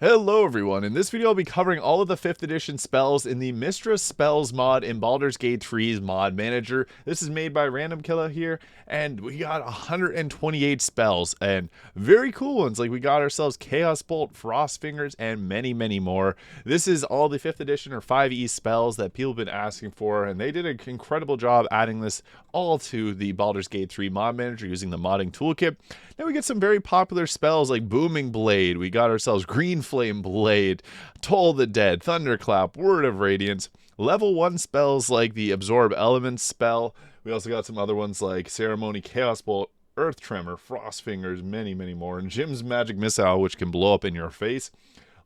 Hello everyone, in this video I'll be covering all of the 5th edition spells in the Mystra spells mod in Baldur's Gate 3's mod manager. This is made by randomkilla here, and we got 128 spells, and very cool ones, like we got ourselves Chaos Bolt, Frost Fingers, and many more. This is all the 5th edition or 5e spells that people have been asking for, and they did an incredible job adding this all to the Baldur's Gate 3 mod manager using the modding toolkit. Now we get some very popular spells like Booming Blade, we got ourselves Green Flame Blade, Toll the Dead, Thunderclap, Word of Radiance, level 1 spells like the Absorb Elements spell. We also got some other ones like Ceremony, Chaos Bolt, Earth Tremor, Frost Fingers, many more, and Jim's Magic Missile, which can blow up in your face.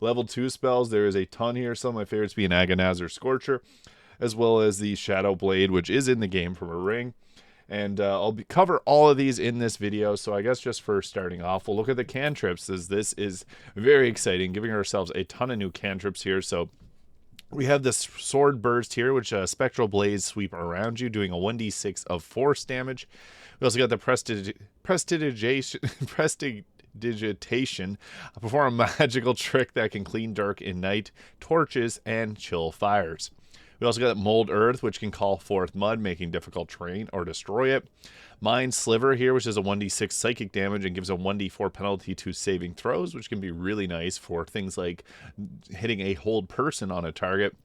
Level 2 spells, there is a ton here, some of my favorites being Agonazar Scorcher, as well as the Shadow Blade, which is in the game from a ring. And I'll cover all of these in this video, so I guess just for starting off, we'll look at the cantrips, as this is very exciting, giving ourselves a ton of new cantrips here. So we have this Sword Burst here, which Spectral Blaze sweep around you, doing a 1d6 of force damage. We also got the Prestidigitation, perform a magical trick that can clean dark in night, torches, and chill fires. We also got Mold Earth, which can call forth mud, making difficult terrain or destroy it. Mind Sliver here, which is a 1d6 psychic damage and gives a 1d4 penalty to saving throws, which can be really nice for things like hitting a hold person on a target.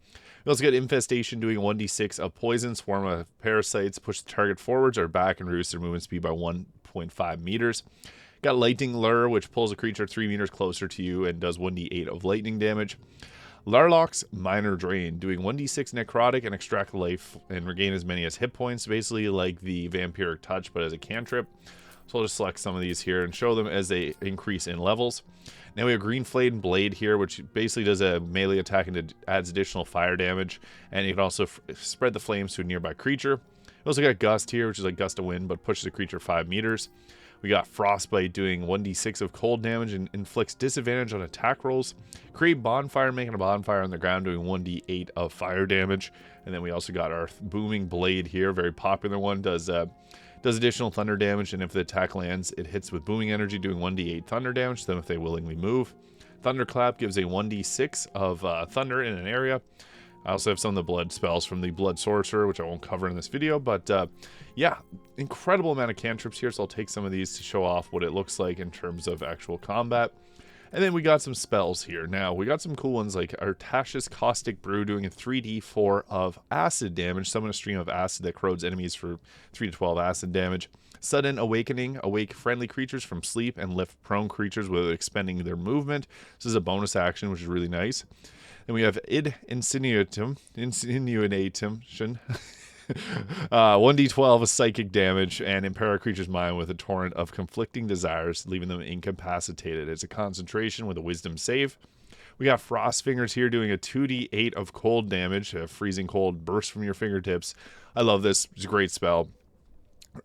We also got Infestation, doing a 1d6 of poison, swarm of parasites, push the target forwards or back and reduce their movement speed by 1.5 meters. Got Lightning Lure, which pulls a creature 3 meters closer to you and does 1d8 of lightning damage. Larlock's Minor Drain, doing 1d6 necrotic and extract life and regain as many as hit points, basically like the Vampiric Touch but as a cantrip. So I'll just select some of these here and show them as they increase in levels. Now we have Green Flame Blade here, which basically does a melee attack and adds additional fire damage, and you can also spread the flames to a nearby creature. We also got Gust here, which is like Gust of Wind but pushes the creature 5 meters. We got Frostbite, doing 1d6 of cold damage and inflicts disadvantage on attack rolls. Create Bonfire, making a bonfire on the ground, doing 1d8 of fire damage. And then we also got our Booming Blade here, very popular one, does additional thunder damage, and if the attack lands, it hits with booming energy, doing 1d8 thunder damage, then if they willingly move. Thunderclap gives a 1d6 of thunder in an area. I also have some of the blood spells from the Blood Sorcerer, which I won't cover in this video, but yeah, incredible amount of cantrips here, so I'll take some of these to show off what it looks like in terms of actual combat. And then we got some spells here. Now, we got some cool ones like Artash's Caustic Brew, doing a 3d4 of acid damage, summon a stream of acid that corrodes enemies for 3 to 12 acid damage. Sudden Awakening, awake friendly creatures from sleep and lift prone creatures without expending their movement. This is a bonus action, which is really nice. Then we have Id Insinuatum, 1d12 of psychic damage, and impair a creature's mind with a torrent of conflicting desires, leaving them incapacitated. It's a concentration with a wisdom save. We got Frost Fingers here, doing a 2d8 of cold damage, a freezing cold burst from your fingertips. I love this, it's a great spell.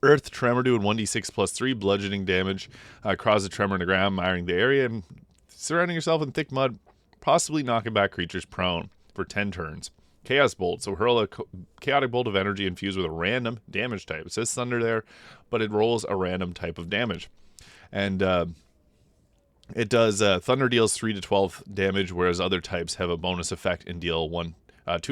Earth Tremor, doing 1d6 plus 3 bludgeoning damage, cause a tremor in the ground, miring the area, and surrounding yourself in thick mud, possibly knocking back creatures prone for 10 turns. Chaos Bolt, so hurl a chaotic bolt of energy infused with a random damage type. It says thunder there, but it rolls a random type of damage. And it does, thunder deals 3 to 12 damage, whereas other types have a bonus effect and deal 2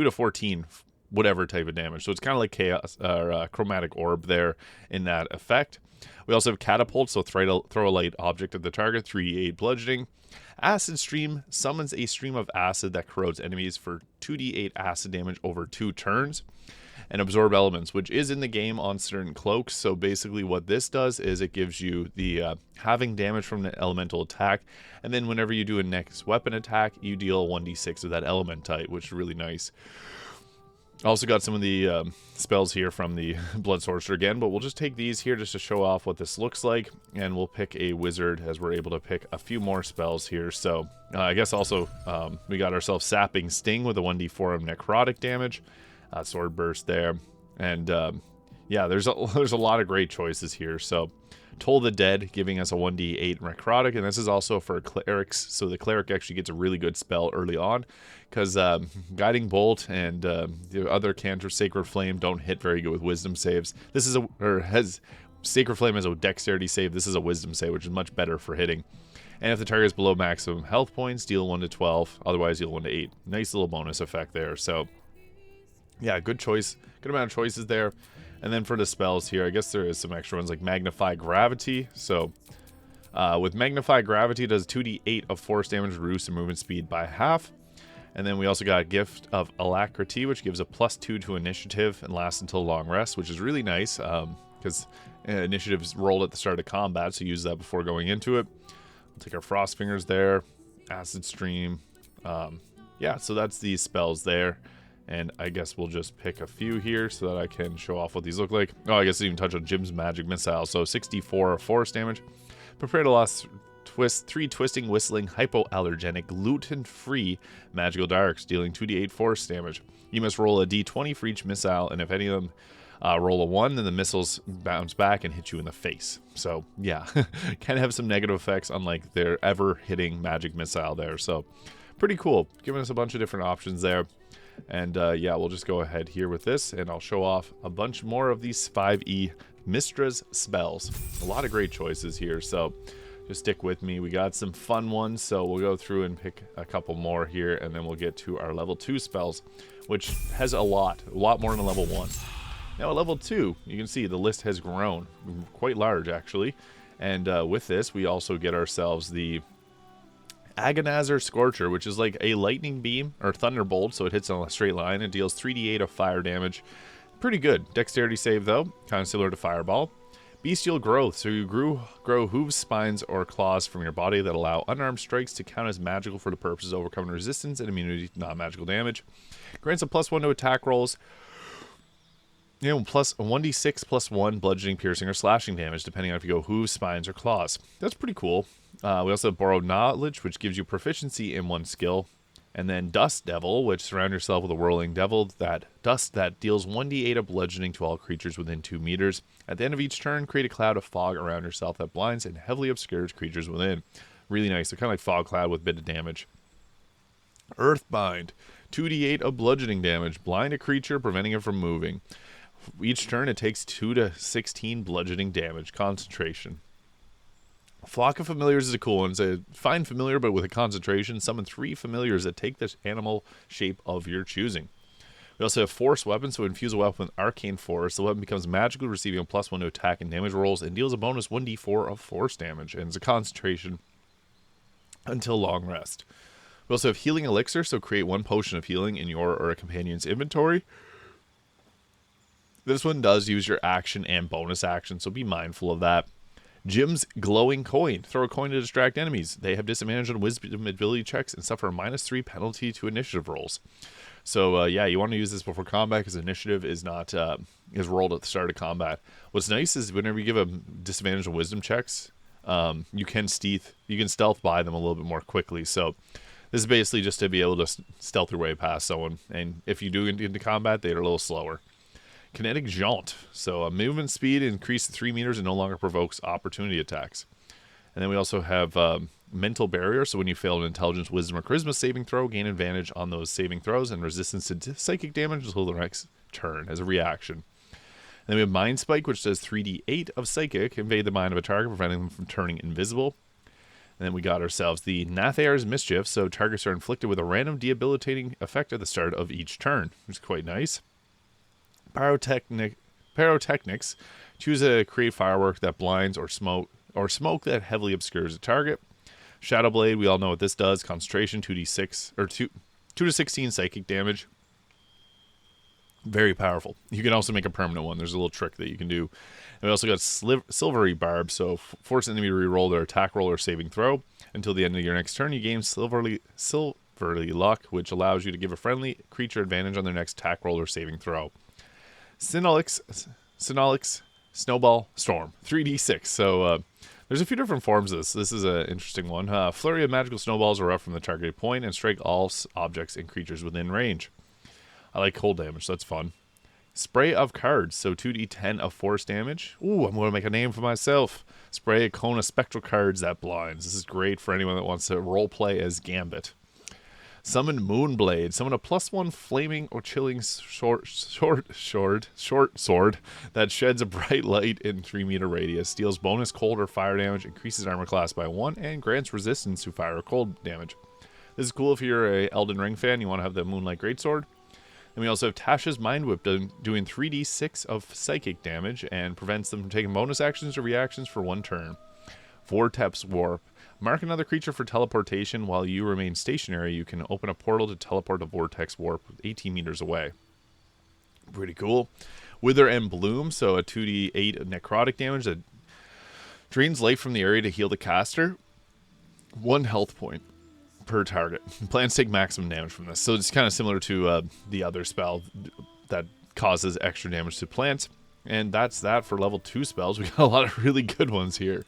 to 14 whatever type of damage. So it's kind of like chaos or chromatic orb there in that effect. We also have Catapult, so throw a light object at the target, 3d8 bludgeoning. Acid Stream summons a stream of acid that corrodes enemies for 2d8 acid damage over 2 turns. And Absorb Elements, which is in the game on certain cloaks. So basically what this does is it gives you the having damage from an elemental attack, and then whenever you do a next weapon attack, you deal 1d6 of that element type, which is really nice. Also got some of the spells here from the Blood Sorcerer again, but we'll just take these here just to show off what this looks like, and we'll pick a wizard as we're able to pick a few more spells here. So I guess also we got ourselves Sapping Sting with a 1d4 of necrotic damage, Sword Burst there, and yeah, there's a lot of great choices here. So Toll the Dead, giving us a 1d8 necrotic, and this is also for clerics, so the cleric actually gets a really good spell early on, because Guiding Bolt and the other cantrip, Sacred Flame, don't hit very good with wisdom saves. This is has Sacred Flame as a dexterity save. This is a wisdom save, which is much better for hitting. And if the target is below maximum health points, deal 1 to 12. Otherwise, deal 1 to 8. Nice little bonus effect there. So, yeah, good choice. Good amount of choices there. And then for the spells here, I guess there is some extra ones like Magnify Gravity. So, with Magnify Gravity, it does 2d8 of force damage, reduce the movement speed by half. And then we also got Gift of Alacrity, which gives a +2 to initiative and lasts until long rest, which is really nice because initiative is rolled at the start of combat, so use that before going into it. We'll take our Frost Fingers there, Acid Stream. Yeah, so that's these spells there. And I guess we'll just pick a few here so that I can show off what these look like. Oh, I guess I didn't even touch on Jim's Magic Missile. So 64 force damage. Prepare to loss 3 twisting, whistling, hypoallergenic, gluten-free magical darks, dealing 2d8 force damage. You must roll a d20 for each missile, and if any of them roll a 1, then the missiles bounce back and hit you in the face. So, yeah, kind of have some negative effects on, like, their ever-hitting magic missile there. So, pretty cool. Giving us a bunch of different options there. And, yeah, we'll just go ahead here with this, and I'll show off a bunch more of these 5e Mystra's spells. A lot of great choices here, so just stick with me. We got some fun ones, so we'll go through and pick a couple more here, and then we'll get to our level 2 spells, which has a lot more than level 1. Now at level 2, you can see the list has grown, quite large actually, and with this we also get ourselves the Agonizer Scorcher, which is like a lightning beam, or thunderbolt, so it hits on a straight line and deals 3d8 of fire damage. Pretty good. Dexterity save though, kind of similar to Fireball. Bestial Growth, so you grow hooves, spines, or claws from your body that allow unarmed strikes to count as magical for the purpose of overcoming resistance and immunity to non-magical damage. Grants a +1 to attack rolls. You know, plus 1d6 +1 bludgeoning, piercing, or slashing damage, depending on if you go hooves, spines, or claws. That's pretty cool. We also have Borrowed Knowledge, which gives you proficiency in one skill. And then Dust Devil, which surround yourself with a whirling devil that deals 1d8 of bludgeoning to all creatures within 2 meters. At the end of each turn, create a cloud of fog around yourself that blinds and heavily obscures creatures within. Really nice. They're kind of like Fog Cloud with a bit of damage. Earthbind, 2d8 of bludgeoning damage. Blind a creature, preventing it from moving. Each turn, it takes 2 to 16 bludgeoning damage. Concentration. Flock of Familiars is a cool one. It's a fine familiar, but with a concentration. Summon 3 familiars that take the animal shape of your choosing. We also have Force Weapon, so infuse a weapon with Arcane Force. The weapon becomes magical, receiving a +1 to attack and damage rolls, and deals a bonus 1d4 of force damage. And it's a concentration until long rest. We also have Healing Elixir, so create 1 potion of healing in your or a companion's inventory. This one does use your action and bonus action, so be mindful of that. Jim's Glowing Coin. Throw a coin to distract enemies. They have disadvantage on wisdom ability checks and suffer a -3 penalty to initiative rolls. So, yeah, you want to use this before combat because initiative is not is rolled at the start of combat. What's nice is whenever you give a disadvantage on wisdom checks, you can stealth by them a little bit more quickly. So this is basically just to be able to stealth your way past someone. And if you do get into combat, they're a little slower. Kinetic Jaunt. So movement speed increased to 3 meters and no longer provokes opportunity attacks. And then we also have Mental Barrier. So when you fail an Intelligence, Wisdom, or Charisma saving throw, gain advantage on those saving throws and resistance to psychic damage until the next turn as a reaction. And then we have Mind Spike, which does 3d8 of psychic, invade the mind of a target, preventing them from turning invisible. And then we got ourselves the Nathair's Mischief. So targets are inflicted with a random debilitating effect at the start of each turn, which is quite nice. Pyrotechnics. Choose a create firework that blinds or smoke that heavily obscures a target. Shadow Blade, we all know what this does. Concentration, 2d6 or 2 to 16 psychic damage. Very powerful. You can also make a permanent one. There's a little trick that you can do. And we also got Silvery Barb, so force an enemy to reroll their attack roll or saving throw. Until the end of your next turn, you gain Silvery Luck, which allows you to give a friendly creature advantage on their next attack roll or saving throw. Synolix, Snowball Storm, 3d6. So there's a few different forms of this. This is an interesting one. Flurry of magical snowballs erupt from the targeted point and strike all objects and creatures within range. I like cold damage, so that's fun. Spray of Cards, so 2d10 of force damage. Ooh, I'm going to make a name for myself. Spray a cone of spectral cards that blinds. This is great for anyone that wants to roleplay as Gambit. Summon Moonblade. Summon a +1 flaming or chilling short sword that sheds a bright light in 3-meter radius, deals bonus cold or fire damage, increases armor class by 1, and grants resistance to fire or cold damage. This is cool if you're a Elden Ring fan, you want to have the Moonlight Greatsword. And we also have Tasha's Mind Whip doing 3d6 of psychic damage and prevents them from taking bonus actions or reactions for 1 turn. Vortex Warp. Mark another creature for teleportation. While you remain stationary, you can open a portal to teleport a Vortex Warp 18 meters away. Pretty cool. Wither and Bloom, so a 2d8 necrotic damage that drains life from the area to heal the caster. 1 health point per target. Plants take maximum damage from this. So it's kind of similar to the other spell that causes extra damage to plants. And that's that for level 2 spells. We got a lot of really good ones here.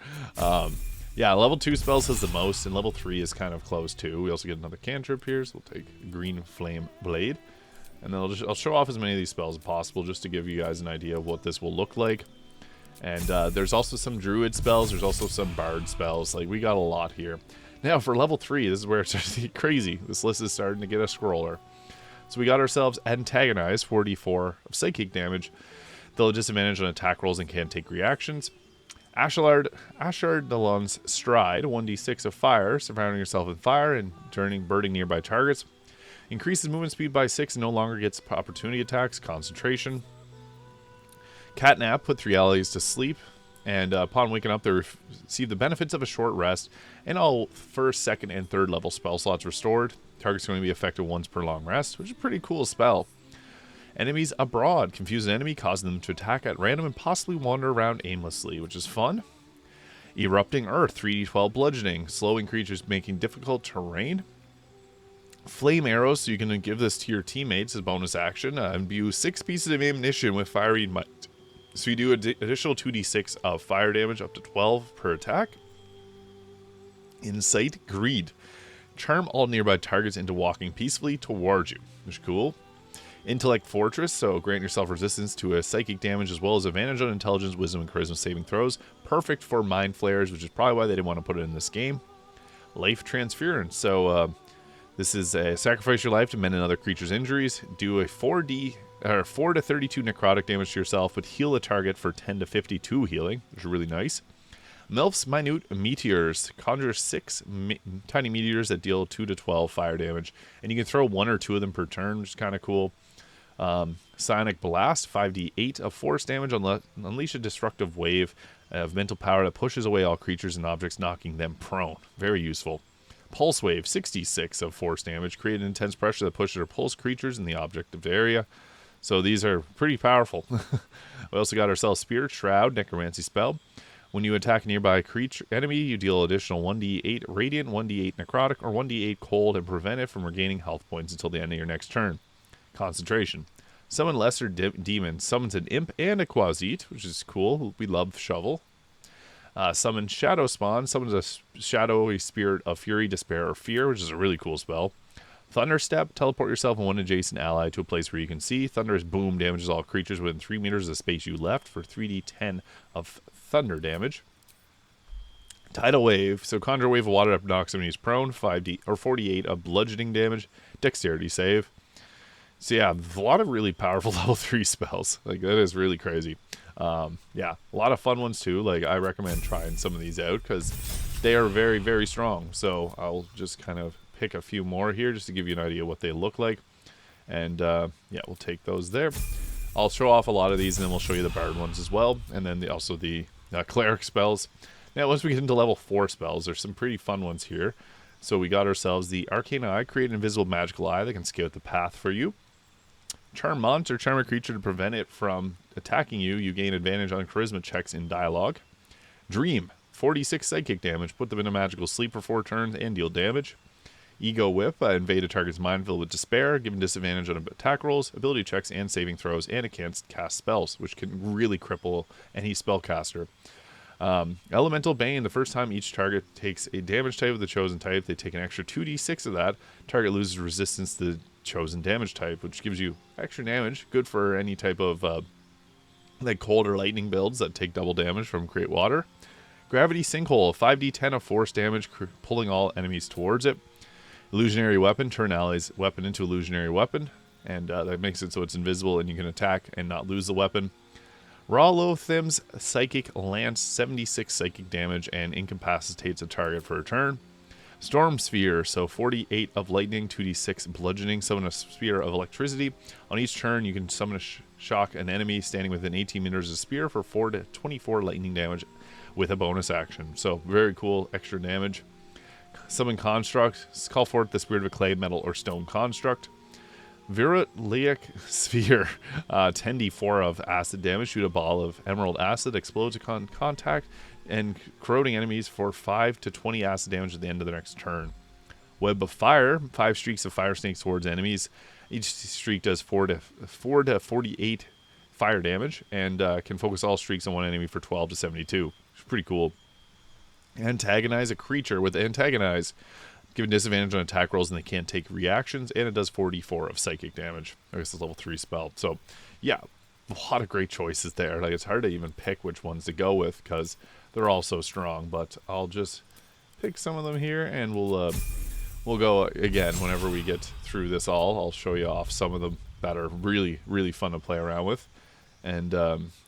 Yeah, level 2 spells has the most, and level 3 is kind of close too. We also get another cantrip here, so we'll take Green Flame Blade. And then I'll show off as many of these spells as possible just to give you guys an idea of what this will look like. And there's also some Druid spells. There's also some Bard spells. Like, we got a lot here. Now, for level 3, this is where it starts to get crazy. This list is starting to get a scroller. So we got ourselves Antagonize, 4d4 of psychic damage. They'll disadvantage on attack rolls and can't take reactions. Ashardalon's Stride, 1d6 of fire, surrounding yourself in fire and burning nearby targets. Increases movement speed by 6 and no longer gets opportunity attacks. Concentration. Catnap, put 3 allies to sleep, and upon waking up, they receive the benefits of a short rest, and all 1st, 2nd, and 3rd level spell slots restored. Target's going to be effective once per long rest, which is a pretty cool spell. Enemies abroad. Confuse an enemy, causing them to attack at random and possibly wander around aimlessly, which is fun. Erupting Earth, 3d12 bludgeoning, slowing creatures, making difficult terrain. Flame arrows, so you can give this to your teammates as bonus action. Imbue 6 pieces of ammunition with fiery might. So you do additional 2d6 of fire damage, up to 12 per attack. Incite Greed. Charm all nearby targets into walking peacefully towards you, which is cool. Intellect Fortress, so grant yourself resistance to a psychic damage as well as advantage on intelligence, wisdom, and charisma saving throws. Perfect for mind flayers, which is probably why they didn't want to put it in this game. Life Transference, so this is a sacrifice your life to mend another creature's injuries. Do a 4 to 32 necrotic damage to yourself, but heal the target for 10 to 52 healing, which is really nice. Melf's Minute Meteors. Conjure 6 tiny meteors that deal 2 to 12 fire damage, and you can throw 1 or 2 of them per turn, which is kind of cool. Psionic Blast, 5d8 of force damage. Unleash a destructive wave of mental power that pushes away all creatures and objects, knocking them prone. Very useful. Pulse Wave, 66 of force damage. Create an intense pressure that pushes or pulls creatures in the objective area. So these are pretty powerful. We also got ourselves Spirit Shroud, Necromancy spell. When you attack a nearby enemy, you deal additional 1d8 radiant, 1d8 necrotic, or 1d8 cold and prevent it from regaining health points until the end of your next turn. Concentration. Summon Lesser Demon. Summons an Imp and a Quasit, which is cool. We love Shovel. Summon Shadow Spawn. Summons a shadowy spirit of fury, despair, or fear, which is a really cool spell. Thunderstep. Teleport yourself and one adjacent ally to a place where you can see. Thunderous Boom damages all creatures within 3 meters of the space you left for 3d10 of thunder damage. Tidal Wave. So conjure a wave of water that knocks enemies prone. 48 of bludgeoning damage. Dexterity save. So yeah, a lot of really powerful level 3 spells. Like, that is really crazy. Yeah, a lot of fun ones too. Like, I recommend trying some of these out because they are very, very strong. So I'll just kind of pick a few more here just to give you an idea what they look like. And yeah, we'll take those there. I'll show off a lot of these, and then we'll show you the Bard ones as well. And then also the Cleric spells. Now, once we get into level 4 spells, there's some pretty fun ones here. So we got ourselves the Arcane Eye. Create an invisible magical eye that can scout the path for you. Charm monster, charm a creature to prevent it from attacking you. You gain advantage on charisma checks in dialogue. Dream, 46 psychic damage. Put them in a magical sleep for 4 turns and deal damage. Ego Whip, invade a target's mind filled with despair. Given disadvantage on attack rolls, ability checks, and saving throws, and it can't cast spells, which can really cripple any spellcaster. Elemental Bane, the first time each target takes a damage type of the chosen type, they take an extra 2d6 of that. Target loses resistance to the chosen damage type, which gives you extra damage. Good for any type of like cold or lightning builds that take double damage from Create Water. Gravity Sinkhole, 5d10 of force damage, pulling all enemies towards it. Illusionary weapon, turn ally's weapon into illusionary weapon, and that makes it so it's invisible and you can attack and not lose the weapon. Ralothim's Psychic Lance, 76 psychic damage and incapacitates a target for a turn. Storm Sphere, so 48 of lightning, 2d6 bludgeoning, summon a sphere of electricity. On each turn, you can summon shock an enemy standing within 18 meters of spear for 4 to 24 lightning damage with a bonus action. So very cool, extra damage. Summon Construct, call forth the spirit of a clay, metal, or stone construct. Virulaic Sphere, 10d4 of acid damage. Shoot a ball of emerald acid, explodes upon contact, and corroding enemies for 5 to 20 acid damage at the end of the next turn. Web of Fire, 5 streaks of fire snakes towards enemies. Each streak does 4 to 48 fire damage, and can focus all streaks on one enemy for 12 to 72. It's pretty cool. Antagonize a creature with Antagonize. Given disadvantage on attack rolls and they can't take reactions, and it does 44 of psychic damage. I guess it's level 3 spell. So, yeah, a lot of great choices there. Like, it's hard to even pick which ones to go with because they're all so strong. But I'll just pick some of them here, and we'll go again whenever we get through this all. I'll show you off some of them that are really, really fun to play around with. And,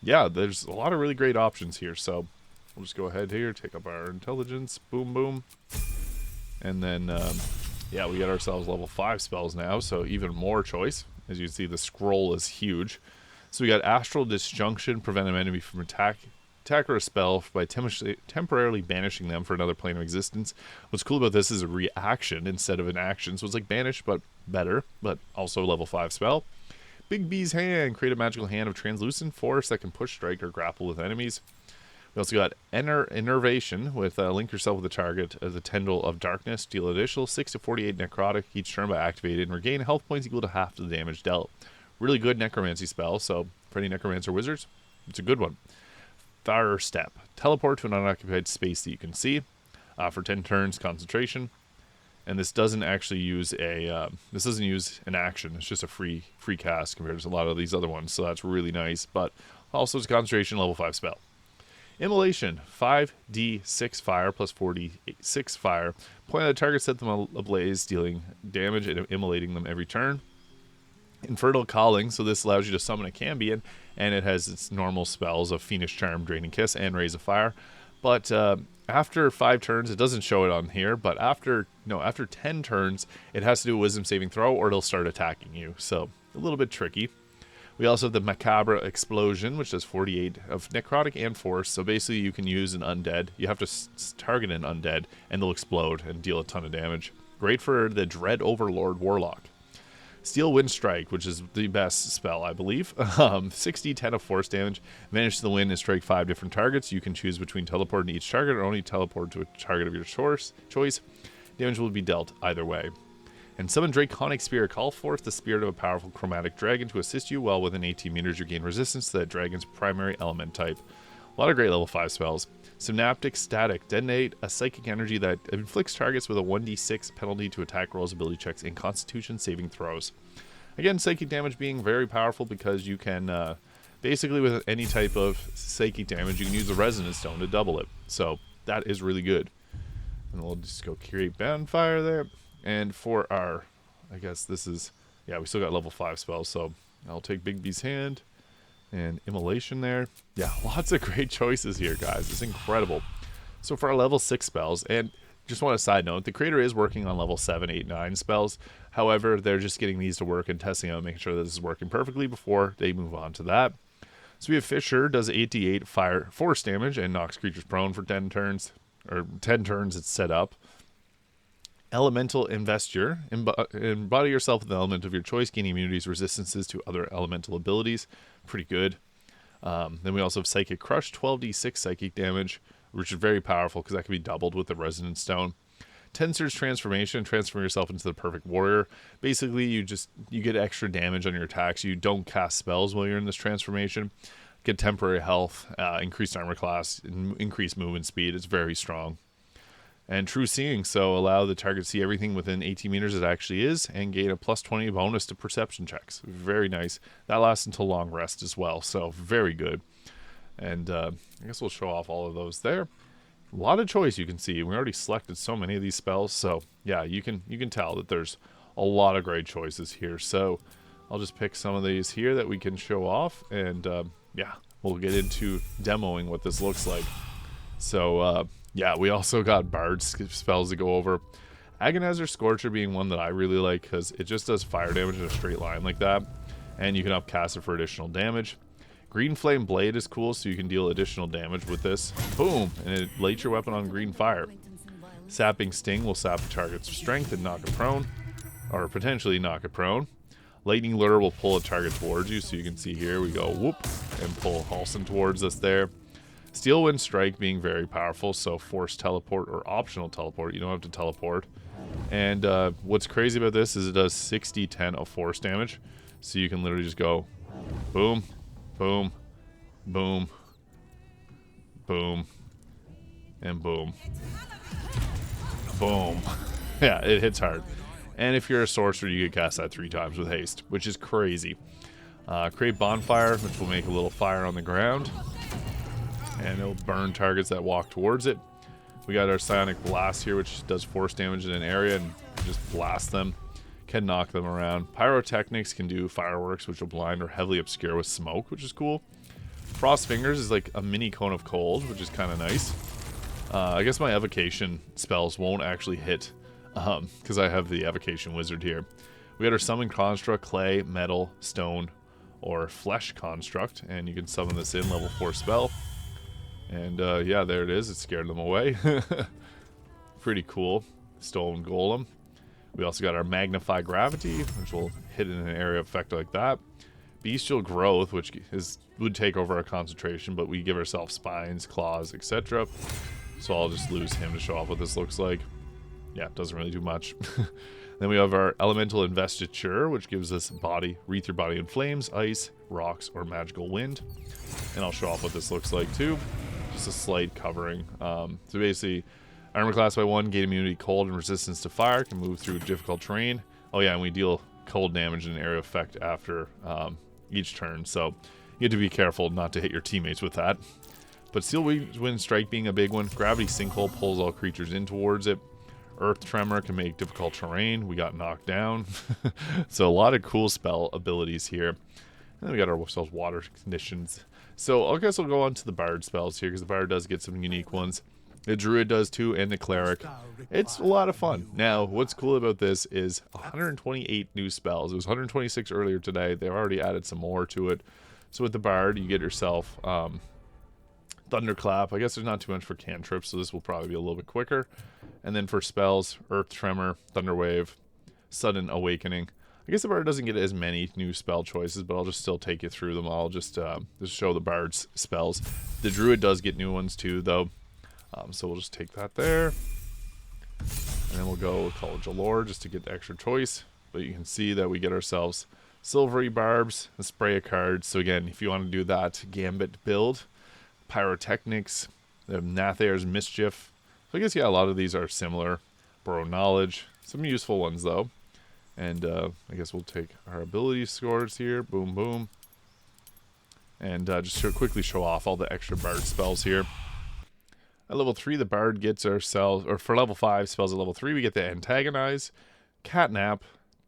yeah, there's a lot of really great options here. So we'll just go ahead here, take up our intelligence. Boom, boom. And then, yeah, we get ourselves level 5 spells now, so even more choice. As you can see, the scroll is huge. So we got Astral Disjunction, prevent an enemy from attack or a spell by temporarily banishing them for another plane of existence. What's cool about this is a reaction instead of an action, so it's like banish, but better, but also level 5 spell. Big B's Hand, create a magical hand of translucent force that can push, strike, or grapple with enemies. We also got Enervation with link yourself with the target as a Tendril of Darkness. Deal additional 6 to 48 necrotic each turn by activated and regain health points equal to half the damage dealt. Really good necromancy spell, so for any necromancer wizards, it's a good one. Fire Step. Teleport to an unoccupied space that you can see for 10 turns concentration. And this doesn't actually use this doesn't use an action. It's just a free cast compared to a lot of these other ones, so that's really nice. But also it's a concentration level 5 spell. Immolation, 5d6 fire plus 4d6 fire. Point at the target, set them ablaze, dealing damage and immolating them every turn. Infernal Calling, so this allows you to summon a Cambion, and it has its normal spells of Fiendish Charm, Draining Kiss, and Raise of Fire. But after 5 turns, it doesn't show it on here, but after 10 turns, it has to do a Wisdom saving throw, or it'll start attacking you. So a little bit tricky. We also have the Macabre Explosion, which does 48 of necrotic and force. So basically you can use an undead. You have to target an undead, and they'll explode and deal a ton of damage. Great for the Dread Overlord Warlock. Steel Wind Strike, which is the best spell, I believe. 60-10 of force damage. Vanish the wind and strike 5 different targets. You can choose between teleporting to each target or only teleport to a target of your choice. Damage will be dealt either way. And summon Draconic Spear. Call forth the spirit of a powerful chromatic dragon to assist you. While within 18 meters, you gain resistance to that dragon's primary element type. A lot of great level 5 spells. Synaptic Static. Detonate a psychic energy that inflicts targets with a 1d6 penalty to attack rolls, ability checks, and constitution saving throws. Again, psychic damage being very powerful because you can, basically with any type of psychic damage, you can use the Resonance Stone to double it. So that is really good. And we'll just go create Bonfire there. And for our, I guess this is, yeah, we still got level 5 spells, so I'll take Big B's Hand and Immolation there. Yeah, lots of great choices here, guys. It's incredible. So for our level 6 spells, and just want a side note, the creator is working on level 7, 8, 9 spells. However, they're just getting these to work and testing out, making sure that this is working perfectly before they move on to that. So we have Fissure, does 8d8 fire force damage and knocks creatures prone for 10 turns, or 10 turns it's set up. Elemental Investure. Embody yourself with the element of your choice, gaining immunities, resistances to other elemental abilities. Pretty good. Then we also have Psychic Crush, 12d6 psychic damage, which is very powerful because that can be doubled with the Resonance Stone. Tensor's Transformation, transform yourself into the perfect warrior. Basically, you get extra damage on your attacks. You don't cast spells while you're in this transformation. Get temporary health, increased armor class, increased movement speed. It's very strong. And True Seeing, so allow the target to see everything within 18 meters it actually is, and gain a plus 20 bonus to perception checks. Very nice. That lasts until long rest as well, so very good. And I guess we'll show off all of those there. a lot of choice you can see. We already selected so many of these spells, so yeah, you can tell that there's a lot of great choices here. So I'll just pick some of these here that we can show off, and yeah, we'll get into demoing what this looks like. So yeah, we also got Bard spells to go over. Agonizer Scorcher being one that I really like because it just does fire damage in a straight line like that, and you can upcast it for additional damage. Green Flame Blade is cool, so you can deal additional damage with this. Boom! And it lights your weapon on green fire. Sapping Sting will sap the target's strength and knock it prone, or potentially knock it prone. Lightning Lure will pull a target towards you, so you can see here we go whoop and pull Halson towards us there. Steel Wind Strike being very powerful, so force teleport or optional teleport. You don't have to teleport. And what's crazy about this is it does 60-10 of force damage, so you can literally just go boom, boom, boom, boom, and boom. Boom. Yeah, it hits hard. And if you're a sorcerer, you can cast that 3 times with haste, which is crazy. Create Bonfire, which will make a little fire on the ground, and it'll burn targets that walk towards it. We got our Psionic Blast here, which does force damage in an area and just blast them. Can knock them around. Pyrotechnics can do fireworks, which will blind or heavily obscure with smoke, which is cool. Frost Fingers is like a mini cone of cold, which is kind of nice. I guess my evocation spells won't actually hit because I have the evocation wizard here. We got our Summon Construct, Clay, Metal, Stone, or Flesh Construct, and you can summon this in level 4 spell. And yeah, there it is. It scared them away. Pretty cool. Stone Golem. We also got our Magnify Gravity, which will hit in an area effect like that. Bestial Growth, which would take over our concentration, but we give ourselves spines, claws, etc. So I'll just lose him to show off what this looks like. Yeah, it doesn't really do much. Then we have our Elemental Investiture, which gives us body, wreath your body in flames, ice, rocks, or magical wind. And I'll show off what this looks like too. Just a slight covering. So basically, armor class by 1, gain immunity cold and resistance to fire, can move through difficult terrain. Oh yeah, and we deal cold damage in an area effect after each turn, so you have to be careful not to hit your teammates with that. But Steel Wind Strike being a big one. Gravity Sinkhole pulls all creatures in towards it. Earth Tremor can make difficult terrain. We got knocked down. So a lot of cool spell abilities here. And then we got ourselves water conditions. So I guess we'll go on to the Bard spells here, because the Bard does get some unique ones. The Druid does too, and the Cleric. It's a lot of fun. Now, what's cool about this is 128 new spells. It was 126 earlier today. They've already added some more to it. So with the Bard, you get yourself Thunderclap. I guess there's not too much for Cantrips, so this will probably be a little bit quicker. And then for spells, Earth Tremor, Thunderwave, Sudden Awakening. I guess the Bard doesn't get as many new spell choices, but I'll just still take you through them. I'll just show the Bard's spells. The Druid does get new ones too, though. So we'll just take that there. And then we'll go College of Lore just to get the extra choice. But you can see that we get ourselves Silvery Barbs, a spray of cards. So again, if you want to do that Gambit build, Pyrotechnics, Nathair's Mischief. So I guess, yeah, a lot of these are similar. Borrow Knowledge. Some useful ones, though. And I guess we'll take our ability scores here. Boom, boom. And just to quickly show off all the extra Bard spells here. At level 3, the Bard gets ourselves, or for level 5 spells at level 3, we get the Antagonize, Catnap,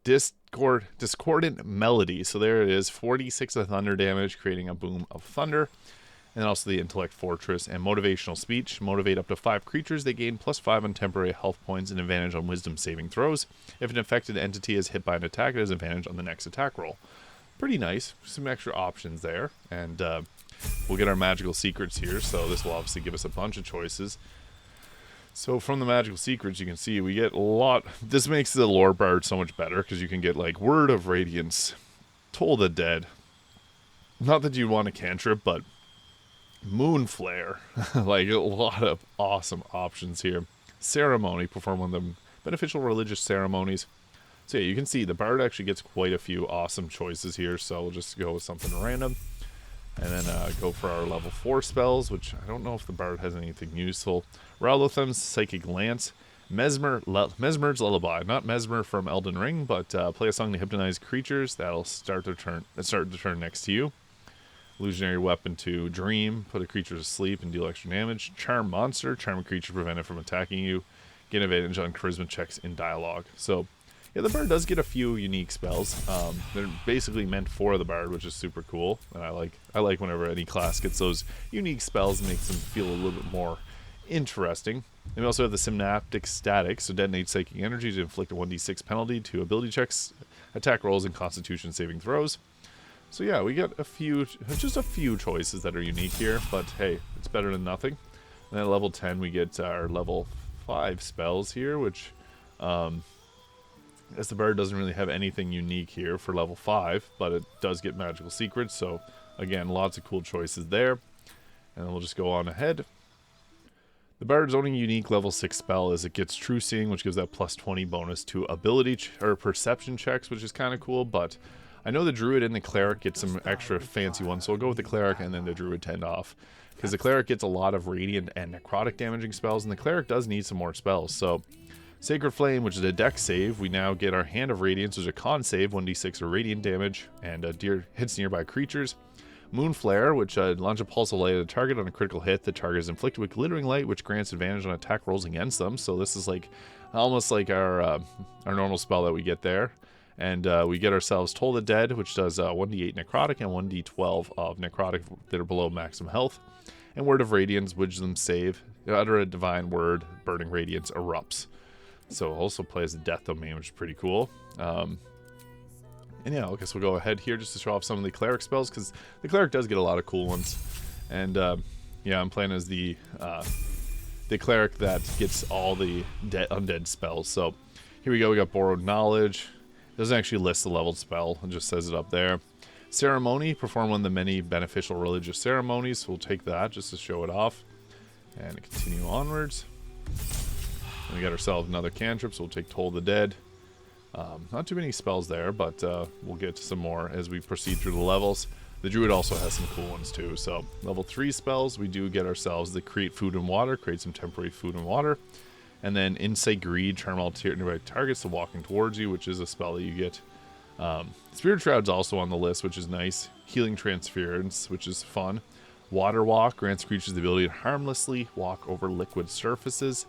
Discordant Melody. So there it is, 46 of thunder damage, creating a boom of thunder. And then also the Intellect Fortress and Motivational Speech. Motivate up to 5 creatures. They gain +5 on temporary health points and advantage on wisdom saving throws. If an affected entity is hit by an attack, it has advantage on the next attack roll. Pretty nice. Some extra options there. And we'll get our magical secrets here. So this will obviously give us a bunch of choices. So from the magical secrets, you can see we get a lot. This makes the Lore Bard so much better because you can get like Word of Radiance, Toll the Dead. Not that you want a cantrip, but Moon Flare. Like a lot of awesome options here. Ceremony, perform one of the beneficial religious ceremonies. So yeah, you can see the Bard actually gets quite a few awesome choices here. So we'll just go with something random. And then go for our level 4 spells, which I don't know if the Bard has anything useful. Rowlotham's Psychic Lance. Mesmer's Lullaby. Not Mesmer from Elden Ring, but play a song to hypnotize creatures. That'll start the turn next to you. Illusionary weapon to dream, put a creature to sleep and deal extra damage. Charm monster, charm a creature, prevent it from attacking you. Gain advantage on charisma checks in dialogue. So yeah, the bard does get a few unique spells. They're basically meant for the bard, which is super cool. And I like whenever any class gets those unique spells, and makes them feel a little bit more interesting. And we also have the synaptic static, so detonate psychic energy to inflict a 1d6 penalty to ability checks, attack rolls, and constitution saving throws. So yeah, we got just a few choices that are unique here, but hey, it's better than nothing. And then at level 10 we get our level 5 spells here, which as the bard doesn't really have anything unique here for level 5, but it does get magical secrets, so again, lots of cool choices there. And then we'll just go on ahead. The bard's only unique level 6 spell is it gets True Seeing, which gives that plus 20 bonus to ability or perception checks, which is kind of cool, but I know the Druid and the Cleric get some extra fancy ones, so we'll go with the Cleric and then the Druid 10 off. Because the Cleric gets a lot of radiant and necrotic damaging spells, and the Cleric does need some more spells, so Sacred Flame, which is a dex save, we now get our Hand of Radiance, which is a con save, 1d6 of radiant damage, and hits nearby creatures. Moonflare, which launch a pulse of light at a target on a critical hit. The target is inflicted with glittering light, which grants advantage on attack rolls against them. So this is like almost like our normal spell that we get there. And we get ourselves Toll the Dead, which does 1d8 necrotic and 1d12 of necrotic that are below maximum health. And Word of Radiance, Wisdom save. Utter a divine word, burning radiance erupts. So it also plays the Death Domain, which is pretty cool. And yeah, I guess we'll go ahead here just to show off some of the Cleric spells, because the Cleric does get a lot of cool ones. And yeah, I'm playing as the Cleric that gets all the undead spells. So here we go, we got Borrowed Knowledge. It doesn't actually list the leveled spell, it just says it up there. Ceremony, perform one of the many beneficial religious ceremonies. So we'll take that just to show it off. And continue onwards. And we got ourselves another cantrip, so we'll take Toll the Dead. Not too many spells there, but we'll get to some more as we proceed through the levels. The Druid also has some cool ones too. So level 3 spells, we do get ourselves the Create Food and Water, create some temporary food and water. And then Insight Greed, charm all nearby targets to walking towards you, which is a spell that you get. Spirit Shroud's also on the list, which is nice. Healing Transference, which is fun. Water Walk grants creatures the ability to harmlessly walk over liquid surfaces.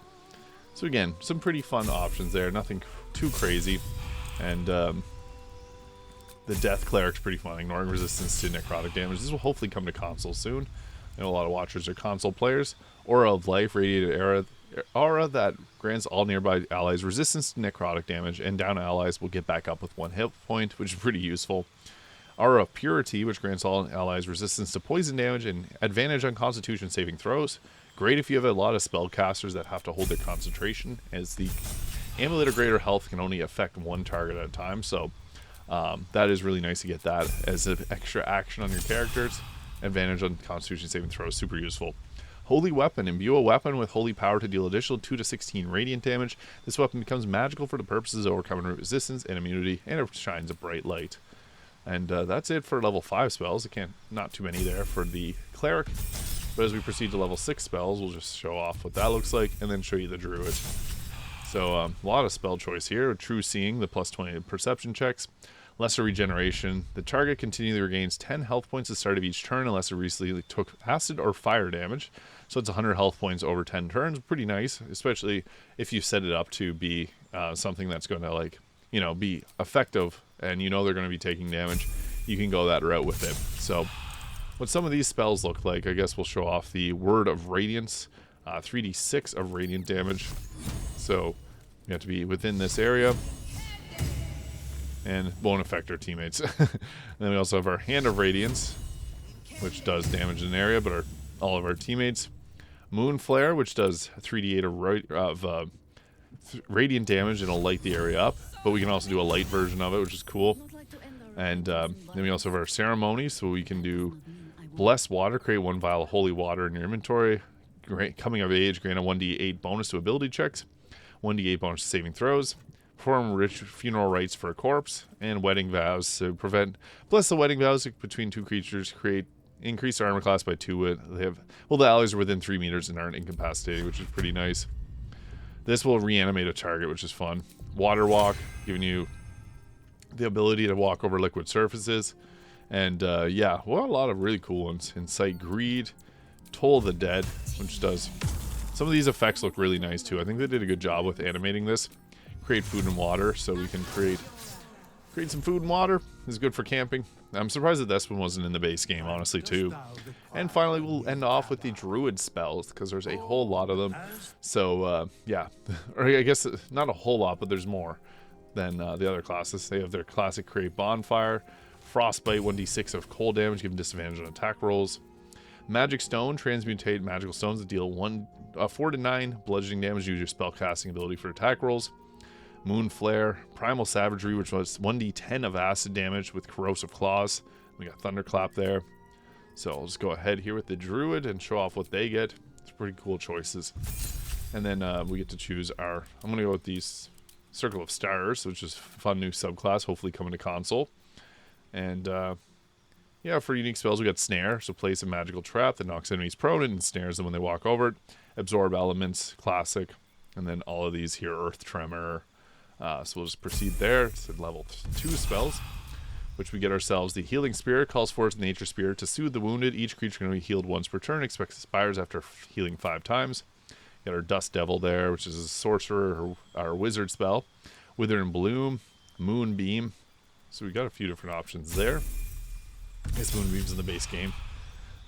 So again, some pretty fun options there, nothing too crazy. And the Death Cleric's pretty fun, ignoring resistance to necrotic damage. This will hopefully come to console soon. I know a lot of watchers are console players. Aura of Life, radiated aura that grants all nearby allies resistance to necrotic damage, and down allies will get back up with 1 hit point, which is pretty useful. Aura of Purity, which grants all allies resistance to poison damage and advantage on constitution saving throws. Great if you have a lot of spellcasters that have to hold their concentration, as the Amulet of Greater Health can only affect one target at a time, so that is really nice to get that as an extra action on your characters. Advantage on constitution saving throws, super useful. Holy Weapon, imbue a weapon with holy power to deal additional 2 to 16 radiant damage. This weapon becomes magical for the purposes of overcoming resistance and immunity, and it shines a bright light. And that's it for level 5 spells. Not too many there for the Cleric. But as we proceed to level 6 spells, we'll just show off what that looks like, and then show you the Druid. So a lot of spell choice here. True Seeing, the plus 20 perception checks. Lesser Regeneration. The target continually regains 10 health points at the start of each turn unless it recently took acid or fire damage. So it's 100 health points over 10 turns. Pretty nice, especially if you set it up to be something that's going to be effective, and you know they're going to be taking damage. You can go that route with it. So what some of these spells look like, I guess we'll show off the Word of Radiance, 3d6 of radiant damage. So you have to be within this area, and won't affect our teammates. And then we also have our Hand of Radiance, which does damage in an area, but all of our teammates. Moonflare, which does 3d8 of radiant damage and will light the area up, but we can also do a light version of it, which is cool. And then we also have our Ceremony, so we can do Bless Water, create 1 vial of holy water in your inventory. Coming of Age, grant a 1d8 bonus to ability checks, 1d8 bonus to saving throws. Perform rich funeral rites for a corpse, and Wedding Vows to bless the wedding vows between 2 creatures, increase armor class by 2. The allies are within 3 meters and aren't incapacitated, which is pretty nice. This will reanimate a target, which is fun. Water Walk, giving you the ability to walk over liquid surfaces. And yeah, well, a lot of really cool ones. Incite Greed, Toll the Dead, which does... Some of these effects look really nice too. I think they did a good job with animating this. Create food and water, so we can create some food and water. This is good for camping. I'm surprised that this one wasn't in the base game, honestly, too. And finally, we'll end off with the Druid spells, because there's a whole lot of them. So, yeah. Or I guess not a whole lot, but there's more than the other classes. They have their classic Create Bonfire, Frostbite, 1d6 of cold damage, giving disadvantage on attack rolls. Magic Stone, transmutate magical stones that deal 4 to 9 bludgeoning damage. Use your spellcasting ability for attack rolls. Moon Flare, Primal Savagery, which was 1d10 of acid damage with Corrosive Claws. We got Thunderclap there. So I'll just go ahead here with the Druid and show off what they get. It's pretty cool choices. And then we get to choose our... I'm going to go with these Circle of Stars, which is a fun new subclass, hopefully coming to console. And yeah, for unique spells, we got Snare. So place a magical trap that knocks enemies prone and snares them when they walk over it. Absorb Elements, classic. And then all of these here, Earth Tremor... so we'll just proceed there. It's at level 2 spells, which we get ourselves the Healing Spirit. Calls forth Nature Spirit to soothe the wounded. Each creature can be healed once per turn. Expires after healing 5 times. Got our Dust Devil there, which is a sorcerer or our wizard spell. Wither and Bloom, Moonbeam. So we got a few different options there. I guess Moonbeam's in the base game.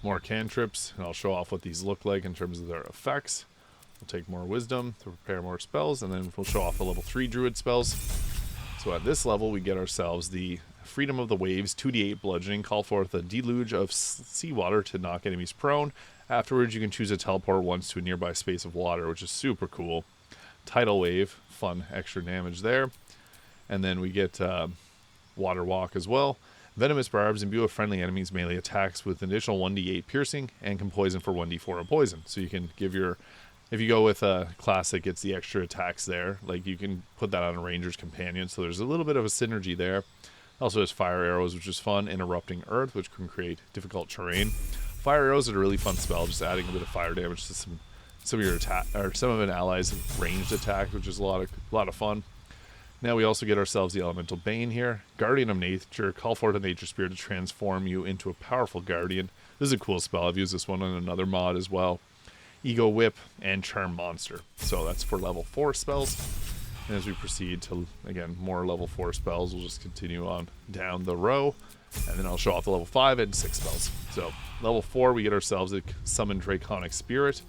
More cantrips, and I'll show off what these look like in terms of their effects. We'll take more wisdom to prepare more spells, and then we'll show off the level 3 druid spells. So at this level, we get ourselves the Freedom of the Waves, 2d8 bludgeoning. Call forth a deluge of seawater to knock enemies prone. Afterwards, you can choose to teleport once to a nearby space of water, which is super cool. Tidal Wave, fun extra damage there. And then we get Water Walk as well. Venomous Barbs imbue a friendly enemy's melee attacks with an additional 1d8 piercing and can poison for 1d4 of poison. So you can give your... If you go with a classic, it's the extra attacks there. Like, you can put that on a ranger's companion, so there's a little bit of a synergy there. Also has fire arrows, which is fun. Interrupting earth, which can create difficult terrain. Fire arrows are a really fun spell, just adding a bit of fire damage to some of your attack, or some of an ally's ranged attack, which is a lot of fun. Now we also get ourselves the Elemental Bane here. Guardian of Nature, call forth a nature spirit to transform you into a powerful guardian. This is a cool spell. I've used this one on another mod as well. Ego Whip, and Charm Monster. So that's for level 4 spells. And as we proceed to, again, more level 4 spells, we'll just continue on down the row. And then I'll show off the level 5 and 6 spells. So level 4, we get ourselves a Summon Draconic Spirit.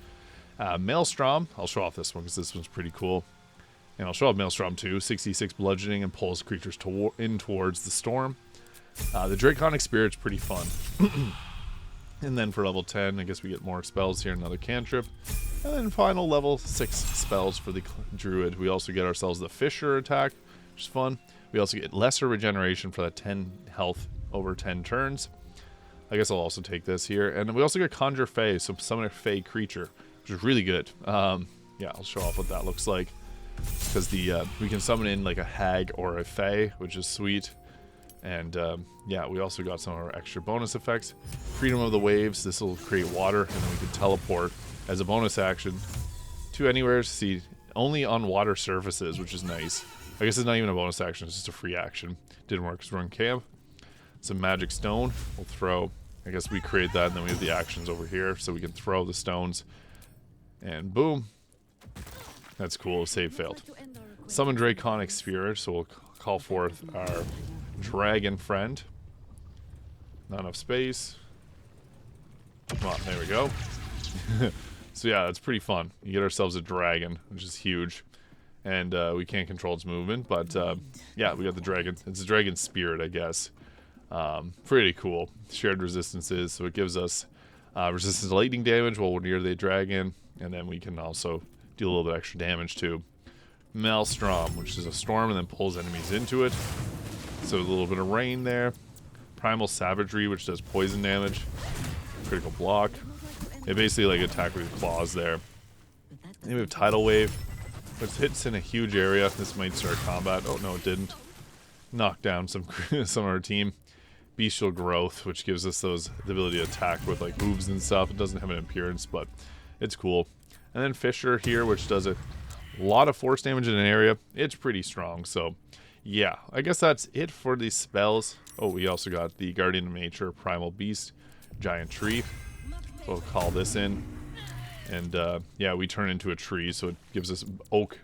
Maelstrom, I'll show off this one because this one's pretty cool. And I'll show off Maelstrom too. 66 bludgeoning and pulls creatures in towards the storm. The Draconic Spirit's pretty fun. And then for level 10, I guess we get more spells here, another cantrip. And then final level 6 spells for the Druid. We also get ourselves the Fisher attack, which is fun. We also get lesser regeneration for that 10 health over 10 turns. I guess I'll also take this here. And we also get Conjure Fae, so summon a Fae creature, which is really good. Yeah, I'll show off what that looks like. Because we can summon in like a hag or a Fae, which is sweet. And yeah, we also got some of our extra bonus effects. Freedom of the Waves, this will create water, and then we can teleport as a bonus action to anywhere. See, only on water surfaces, which is nice. I guess it's not even a bonus action, it's just a free action. Didn't work because we're in camp. Some Magic Stone, we'll throw, I guess we create that, and then we have the actions over here, so we can throw the stones. And boom. That's cool, save failed. Summon Draconic Spirit, so we'll call forth our dragon friend. Not enough space. Come on, there we go. So yeah, that's pretty fun. You get ourselves a dragon, which is huge. And we can't control its movement, but yeah, we got the dragon. It's a dragon spirit, I guess. Pretty cool. Shared resistances, so it gives us resistance to lightning damage while we're near the dragon, and then we can also do a little bit extra damage too. Maelstrom, which is a storm and then pulls enemies into it. So a little bit of rain there. Primal Savagery, which does poison damage. Critical block. They basically like attack with claws there. Then we have Tidal Wave, which hits in a huge area. This might start combat. Oh no, it didn't. Knock down some of our team. Bestial Growth, which gives us the ability to attack with like moves and stuff. It doesn't have an appearance, but it's cool. And then Fisher here, which does a lot of force damage in an area. It's pretty strong, so yeah, I guess that's it for these spells. Oh, we also got the Guardian of Nature, Primal Beast, Giant Tree. So we'll call this in. And yeah, we turn into a tree, so it gives us oak,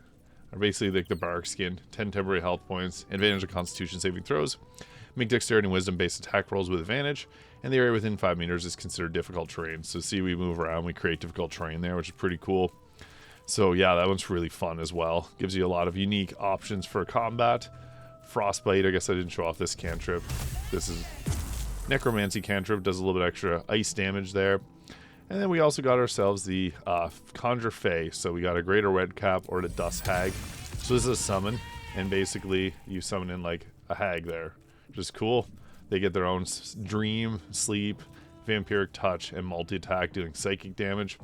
or basically like the bark skin, 10 temporary health points, advantage of Constitution saving throws, make dexterity and wisdom based attack rolls with advantage, and the area within 5 meters is considered difficult terrain. So see, we move around, we create difficult terrain there, which is pretty cool. So yeah, that one's really fun as well. Gives you a lot of unique options for combat. Frostbite, I guess I didn't show off this cantrip. This is Necromancy cantrip, does a little bit extra ice damage there. And then we also got ourselves the Conjure Fey. So we got a Greater Redcap or the Dust Hag. So this is a summon, and basically you summon in like a hag there, which is cool. They get their own dream, sleep, vampiric touch, and multi-attack doing psychic damage.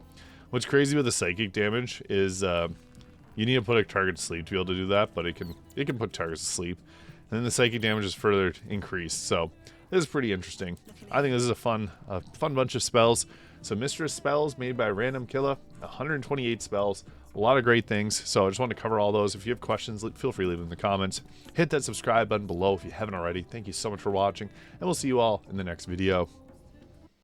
What's crazy with the psychic damage is you need to put a target to sleep to be able to do that, but it can put targets to sleep. And then the psychic damage is further increased. So this is pretty interesting. I think this is a fun bunch of spells. So Mystra spells made by randomkilla, 128 spells, a lot of great things. So I just want to cover all those. If you have questions, feel free to leave them in the comments. Hit that subscribe button below if you haven't already. Thank you so much for watching, and we'll see you all in the next video.